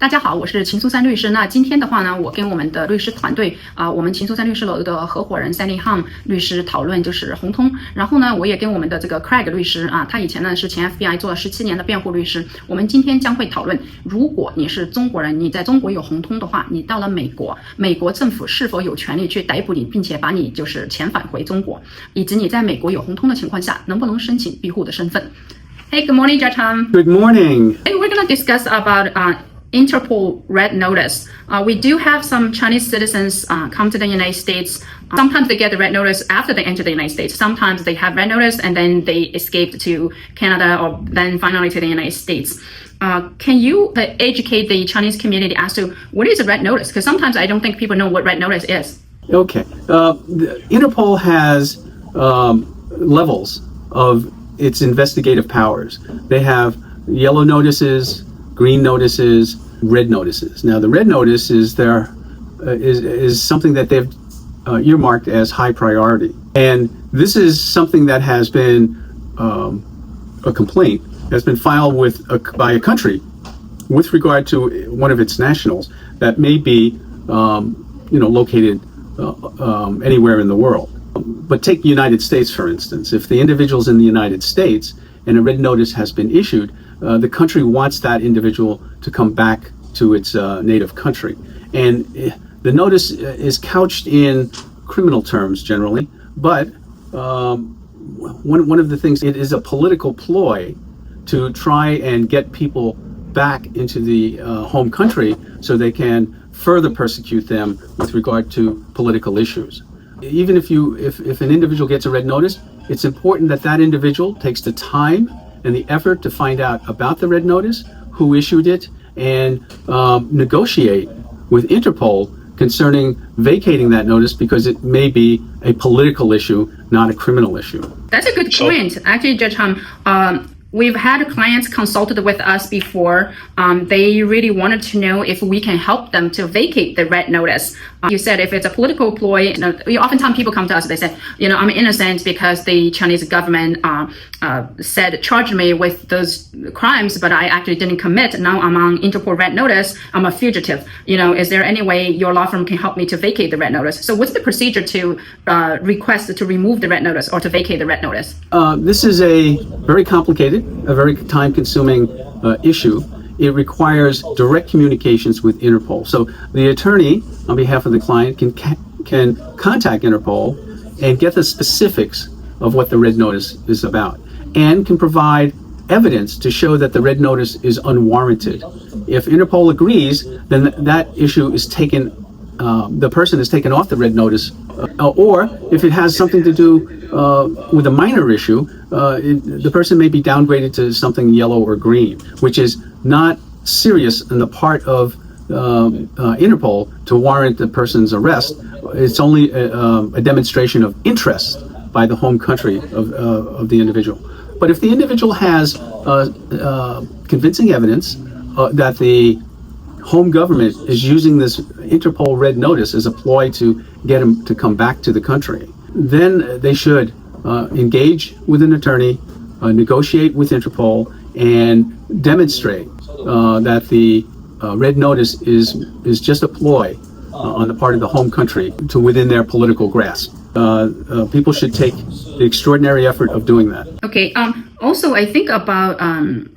大家好，我是秦苏珊律师。那今天的话呢，我跟我们的律师团队我们秦苏珊律师楼的合伙人 Sally Hung 律师讨论就是红通。然后呢，我也跟我们的这个 Craig 律师他以前呢是前 FBI 做了17年的辩护律师。我们今天将会讨论，如果你是中国人，你在中国有红通的话，你到了美国，美国政府是否有权利去逮捕你，并且把你就是遣返回中国，以及你在美国有红通的情况下，能不能申请庇护的身份。Hey, good morning, Judge Hung. Good morning. Hey, we're going to discuss about Interpol red notice. We do have some Chinese citizens come to the United States. Sometimes they get the red notice after they enter the United States. Sometimes they have red notice and then they escape to Canada or then finally to the United States. Can you educate the Chinese community as to what is a red notice? Because sometimes I don't think people know what red notice is. Okay. Interpol has levels of its investigative powers. They have yellow notices, green notices, red notices. Now, the red notice is something that they've earmarked as high priority, and this is something that has been a complaint that's been filed by a country with regard to one of its nationals that may be, located anywhere in the world. But take the United States, for instance. If the individual's in the United States and a red notice has been issued, the country wants that individual to come back to its native country. And the notice is couched in criminal terms generally, but one of the things, it is a political ploy to try and get people back into the home country so they can further persecute them with regard to political issues. Even if an individual gets a red notice, it's important that that individual takes the time and the effort to find out about the red notice, who issued it, and negotiate with Interpol concerning vacating that notice because it may be a political issue, not a criminal issue. That's a good point. Actually, Judge Hung, we've had clients consulted with us before. They really wanted to know if we can help them to vacate the red notice. You said if it's a political ploy, oftentimes people come to us, they say, I'm innocent because the Chinese government charged me with those crimes, but I actually didn't commit. Now I'm on Interpol red notice. I'm a fugitive. Is there any way your law firm can help me to vacate the red notice? So what's the procedure to request to remove the red notice or to vacate the red notice? This is a very complicated, a very time-consuming issue. It requires direct communications with Interpol. So the attorney, on behalf of the client, can contact Interpol and get the specifics of what the red notice is about, and can provide evidence to show that the red notice is unwarranted. If Interpol agrees, then that issue is taken, the person is taken off the red notice, or if it has something to do with a minor issue, the person may be downgraded to something yellow or green, which is not serious on the part of Interpol to warrant the person's arrest. It's only a demonstration of interest by the home country of the individual. But if the individual has convincing evidence that the home government is using this Interpol red notice as a ploy to get him to come back to the country, then they should engage with an attorney, negotiate with Interpol, and demonstrate that the red notice is just a ploy on the part of the home country to within their political grasp. People should take the extraordinary effort of doing that. Okay. Also, I think about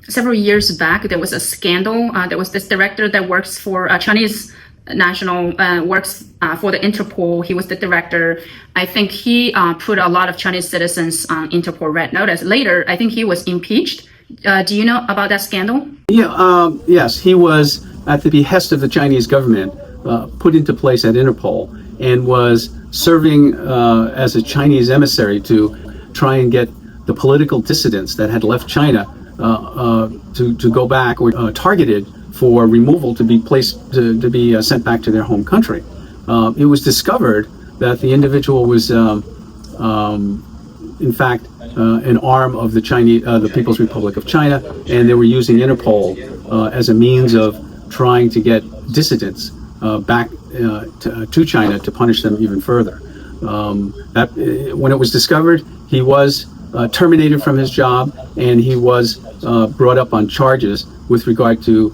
several years back, there was a scandal. There was this director that works for a Chinese national, works for the Interpol. He was the director. I think he put a lot of Chinese citizens on Interpol red notice. Later, I think he was impeached. Do you know about that scandal? Yeah. Yes, he was, at the behest of the Chinese government, put into place at Interpol and was serving as a Chinese emissary to try and get the political dissidents that had left China to go back or targeted for removal to be to be sent back to their home country. It was discovered that the individual was, in fact, an arm of the People's Republic of China, and they were using Interpol as a means of trying to get dissidents back to China to punish them even further. When it was discovered, he was terminated from his job, and he was brought up on charges with regard to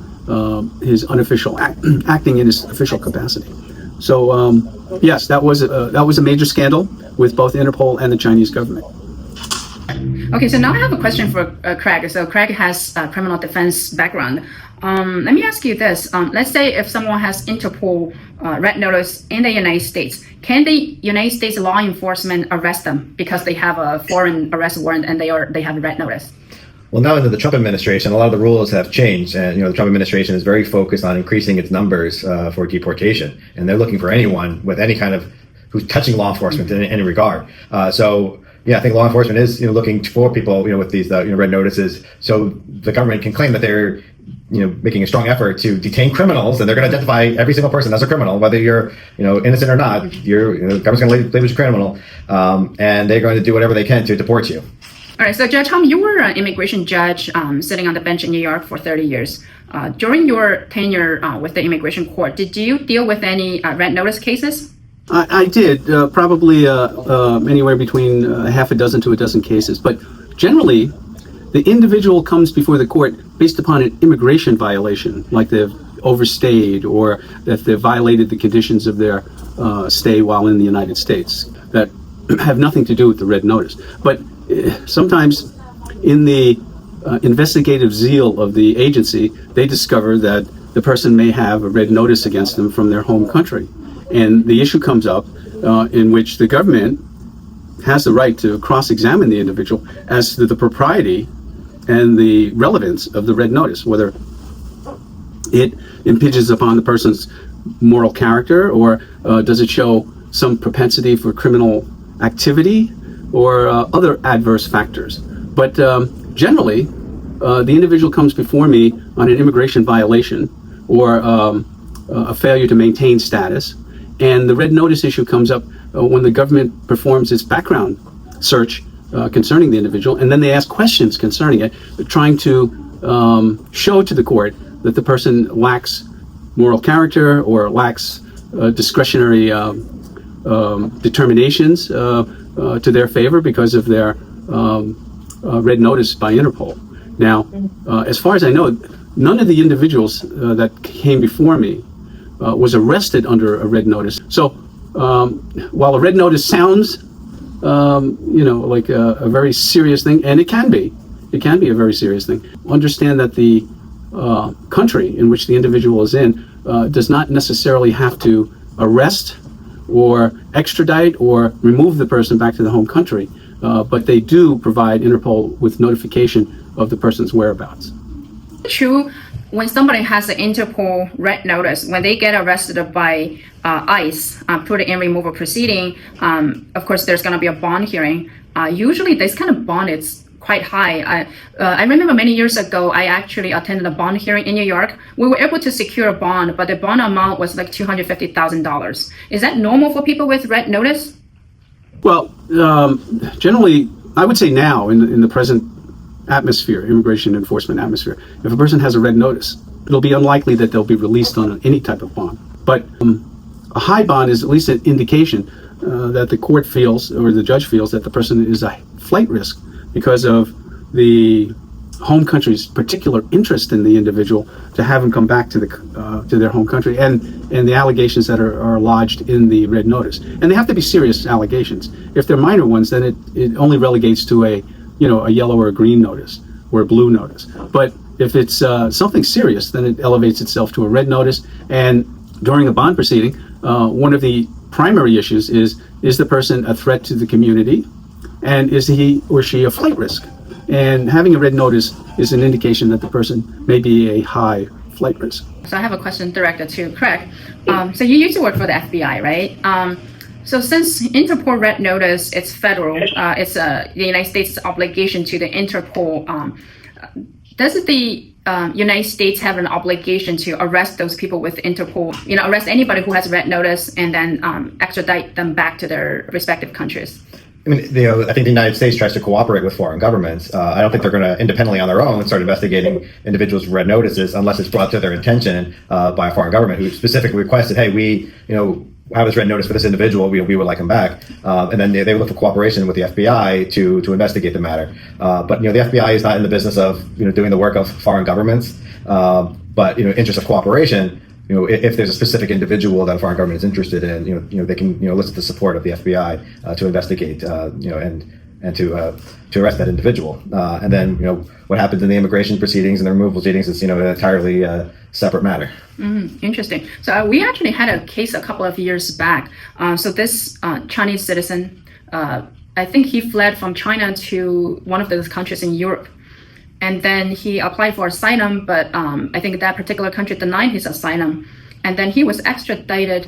his unofficial acting in his official capacity. So yes, that was a major scandal with both Interpol and the Chinese government. Okay, so now I have a question for Craig. So Craig has a criminal defense background. Let me ask you this. Let's say if someone has Interpol red notice in the United States, can the United States law enforcement arrest them because they have a foreign arrest warrant and they have a red notice? Well, now under the Trump administration, a lot of the rules have changed, and the Trump administration is very focused on increasing its numbers for deportation, and they're looking for anyone with any kind of who's touching law enforcement in any regard. So yeah, I think law enforcement is looking for people with these red notices, so the government can claim that they're making a strong effort to detain criminals, and they're going to identify every single person as a criminal, whether you're innocent or not. The government's going to label you as a criminal, and they're going to do whatever they can to deport you. All right, so Judge Tom, you were an immigration judge sitting on the bench in New York for 30 years. During your tenure with the immigration court, did you deal with any red notice cases? I did, probably anywhere between half a dozen to a dozen cases. But generally, the individual comes before the court based upon an immigration violation, like they've overstayed or that they've violated the conditions of their stay while in the United States that have nothing to do with the red notice. But sometimes in the investigative zeal of the agency, they discover that the person may have a red notice against them from their home country. And the issue comes up in which the government has the right to cross-examine the individual as to the propriety and the relevance of the red notice, whether it impinges upon the person's moral character or does it show some propensity for criminal activity or other adverse factors. But generally, the individual comes before me on an immigration violation or a failure to maintain status, and the red notice issue comes up when the government performs its background search concerning the individual, and then they ask questions concerning it, trying to show to the court that the person lacks moral character or lacks discretionary determinations to their favor because of their red notice by Interpol. Now, as far as I know, none of the individuals that came before me was arrested under a red notice. So while a red notice sounds, like a very serious thing, and it can be a very serious thing, understand that the country in which the individual is in does not necessarily have to arrest or extradite or remove the person back to the home country, but they do provide Interpol with notification of the person's whereabouts. True, when somebody has an Interpol red notice, when they get arrested by ICE, put in removal proceeding, of course there's going to be a bond hearing. Usually this kind of bond is quite high. I remember many years ago, I actually attended a bond hearing in New York. We were able to secure a bond, but the bond amount was like $250,000. Is that normal for people with red notice? Well, generally, I would say now in the present atmosphere, immigration enforcement atmosphere, if a person has a red notice, it'll be unlikely that they'll be released on any type of bond. But a high bond is at least an indication that the court feels or the judge feels that the person is a flight risk because of the home country's particular interest in the individual to have him come back to their home country, and the allegations that are lodged in the red notice. And they have to be serious allegations. If they're minor ones, then it only relegates to a yellow or a green notice or a blue notice. But if it's something serious, then it elevates itself to a red notice. And during a bond proceeding, one of the primary issues is the person a threat to the community, and is he or she a flight risk? And having a red notice is an indication that the person may be a high flight risk. So I have a question directed to Craig. So you used to work for the FBI, right? So since Interpol red notice, it's federal, it's the United States' obligation to the Interpol. Does the United States have an obligation to arrest those people with Interpol, arrest anybody who has red notice and then extradite them back to their respective countries? I mean, I think the United States tries to cooperate with foreign governments. I don't think they're going to independently on their own start investigating individuals with red notices unless it's brought to their attention by a foreign government who specifically requested, hey, we have this red notice for this individual. We would like him back. And then they would look for cooperation with the FBI to investigate the matter. But the FBI is not in the business of doing the work of foreign governments. But interest of cooperation. If there's a specific individual that a foreign government is interested in, they can elicit the support of the FBI to investigate. And to arrest that individual. And then what happens in the immigration proceedings and the removal proceedings is an entirely separate matter. Interesting. So we actually had a case a couple of years back. So this Chinese citizen, I think he fled from China to one of those countries in Europe. And then he applied for asylum, but I think that particular country denied his asylum. And then he was extradited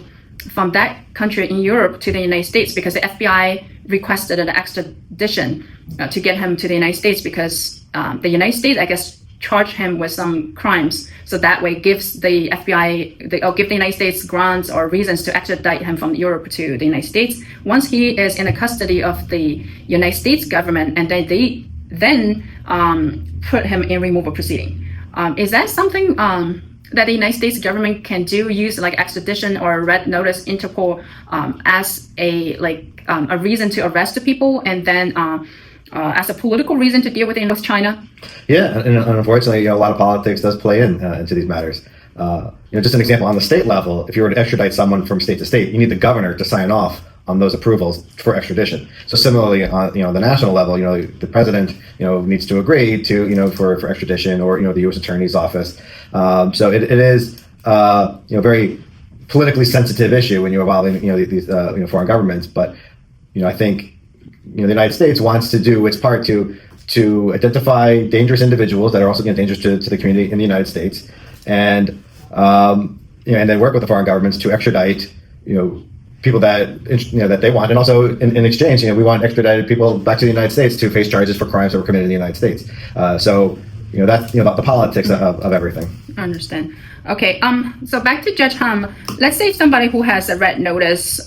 from that country in Europe to the United States because the FBI requested an extradition to get him to the United States because the United States, I guess, charged him with some crimes. So that way gives the FBI, give the United States grounds or reasons to extradite him from Europe to the United States. Once he is in the custody of the United States government, and then they put him in removal proceeding. Is that something that the United States government can use like extradition or red notice Interpol as a reason to arrest the people, and then as a political reason to deal with China? Yeah, and unfortunately, a lot of politics does play into these matters. Just an example on the state level, if you were to extradite someone from state to state, you need the governor to sign off on those approvals for extradition. So similarly, on the national level, the president needs to agree to for extradition, or the U.S. Attorney's Office. So it is very politically sensitive issue when you're involving these foreign governments. But I think the United States wants to do its part to identify dangerous individuals that are also dangerous to the community in the United States, and then work with the foreign governments to extradite people that they want, and also in exchange, we want extradited people back to the United States to face charges for crimes that were committed in the United States. So that's the politics of everything. I understand. Okay. So back to Judge Hum. Let's say somebody who has a red notice,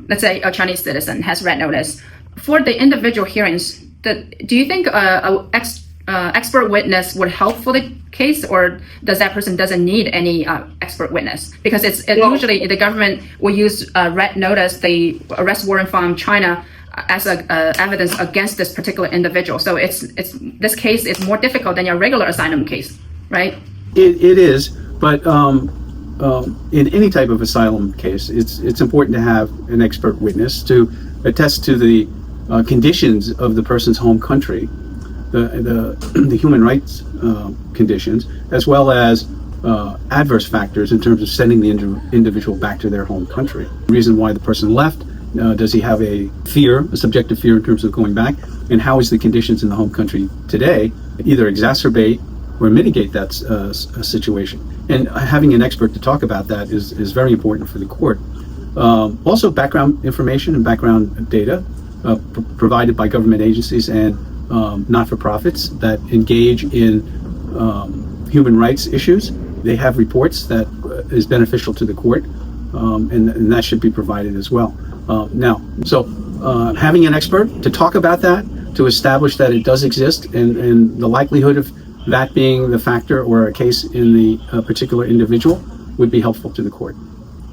let's say a Chinese citizen has red notice for the individual hearings. Do you think expert witness would help for the case, or does that person doesn't need any expert witness? Because usually the government will use red notice, the arrest warrant from China, as evidence against this particular individual. So this case is more difficult than your regular asylum case, right? It is, but in any type of asylum case, it's important to have an expert witness to attest to the conditions of the person's home country, the human rights conditions, as well as adverse factors in terms of sending the individual back to their home country. The reason why the person left, does he have a subjective fear in terms of going back, and how is the conditions in the home country today either exacerbate or mitigate that situation. And having an expert to talk about that is very important for the court. Also, background information and background data provided by government agencies and not-for-profits that engage in human rights issues. They have reports that is beneficial to the court, and that should be provided as well. Having an expert to talk about that, to establish that it does exist, and the likelihood of that being the factor or a case in the particular individual would be helpful to the court.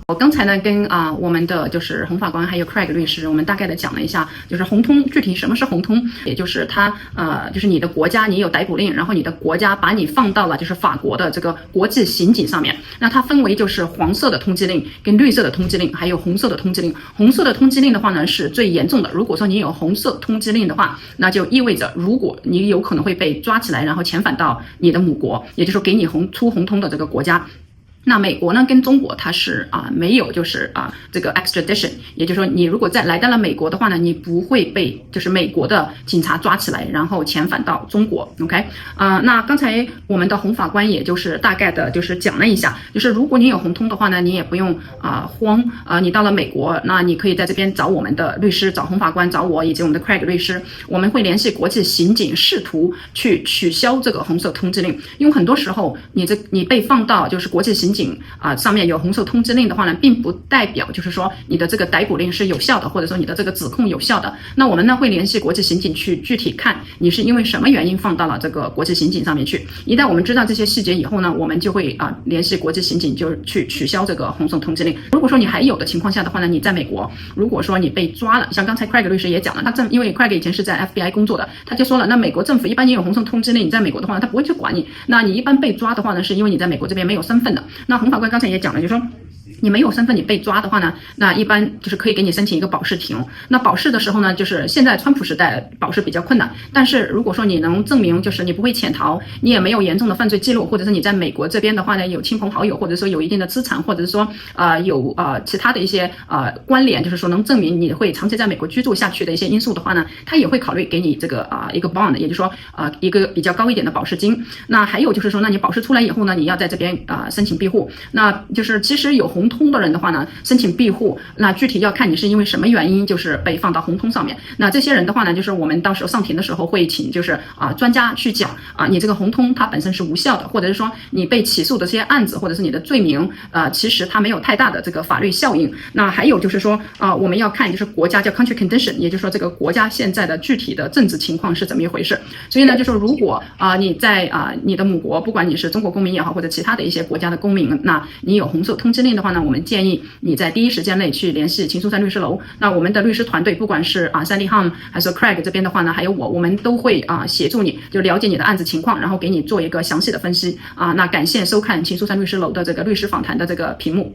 我刚才呢跟我们的就是洪法官还有 Craig 律师，我们大概的讲了一下，就是红通具体什么是红通，也就是它就是你的国家你有逮捕令，然后你的国家把你放到了就是法国的这个国际刑警上面。那它分为就是黄色的通缉令跟绿色的通缉令，还有红色的通缉令。红色的通缉令的话呢是最严重的，如果说你有红色通缉令的话，那就意味着如果你有可能会被抓起来，然后遣返到你的母国，也就是说给你出红通的这个国家。那美国呢跟中国它是没有就是这个 extradition， 也就是说你如果来到了美国的话呢，你不会被就是美国的警察抓起来然后遣返到中国。 OK， 那刚才我们的洪法官也就是大概的就是讲了一下，就是如果你有红通的话呢，你也不用慌，你到了美国，那你可以在这边找我们的律师，找洪法官，找我以及我们的 Craig 律师，我们会联系国际刑警试图去取消这个红色通缉令，因为很多时候你被放到就是国际刑警上面有红色通知令的话呢，并不代表就是说你的这个逮捕令是有效的，或者说你的这个指控有效的。那我们呢会联系国际刑警去具体看你是因为什么原因放到了这个国际刑警上面去。一旦我们知道这些细节以后呢，我们就会联系国际刑警就去取消这个红色通知令。如果说你还有的情况下的话呢，你在美国，如果说你被抓了，像刚才 Craig 律师也讲了，因为 Craig 以前是在 FBI 工作的，他就说了，那美国政府一般你有红色通知令，你在美国的话呢，他不会去管你。那你一般被抓的话呢，是因为你在美国这边没有身份的。那洪法官刚才也讲了，就是说你没有身份，你被抓的话呢，那一般就是可以给你申请一个保释庭。那保释的时候呢，就是现在川普时代保释比较困难，但是如果说你能证明就是你不会潜逃，你也没有严重的犯罪记录，或者是你在美国这边的话呢有亲朋好友，或者说有一定的资产，或者是说有其他的一些关联，就是说能证明你会长期在美国居住下去的一些因素的话呢，他也会考虑给你这个一个 bond， 也就是说一个比较高一点的保释金。那还有就是说，那你保释出来以后呢，你要在这边申请庇护。那就是其实有红通的人的话呢，申请庇护，那具体要看你是因为什么原因就是被放到红通上面。那这些人的话呢，就是我们到时候上庭的时候会请就是专家去讲你这个红通它本身是无效的，或者是说你被起诉的这些案子或者是你的罪名其实它没有太大的这个法律效应。那还有就是说我们要看就是国家叫 country condition， 也就是说这个国家现在的具体的政治情况是怎么一回事。所以呢，就是如果你在你的母国，不管你是中国公民也好，或者其他的一些国家的公民，那你有红色通知令的话呢，我们建议你在第一时间内去联系秦苏珊律师楼。那我们的律师团队，不管是Sandy Ham 还是 Craig 这边的话呢，还有我们都会协助你，就了解你的案子情况，然后给你做一个详细的分析那感谢收看秦苏珊律师楼的这个律师访谈的这个屏幕。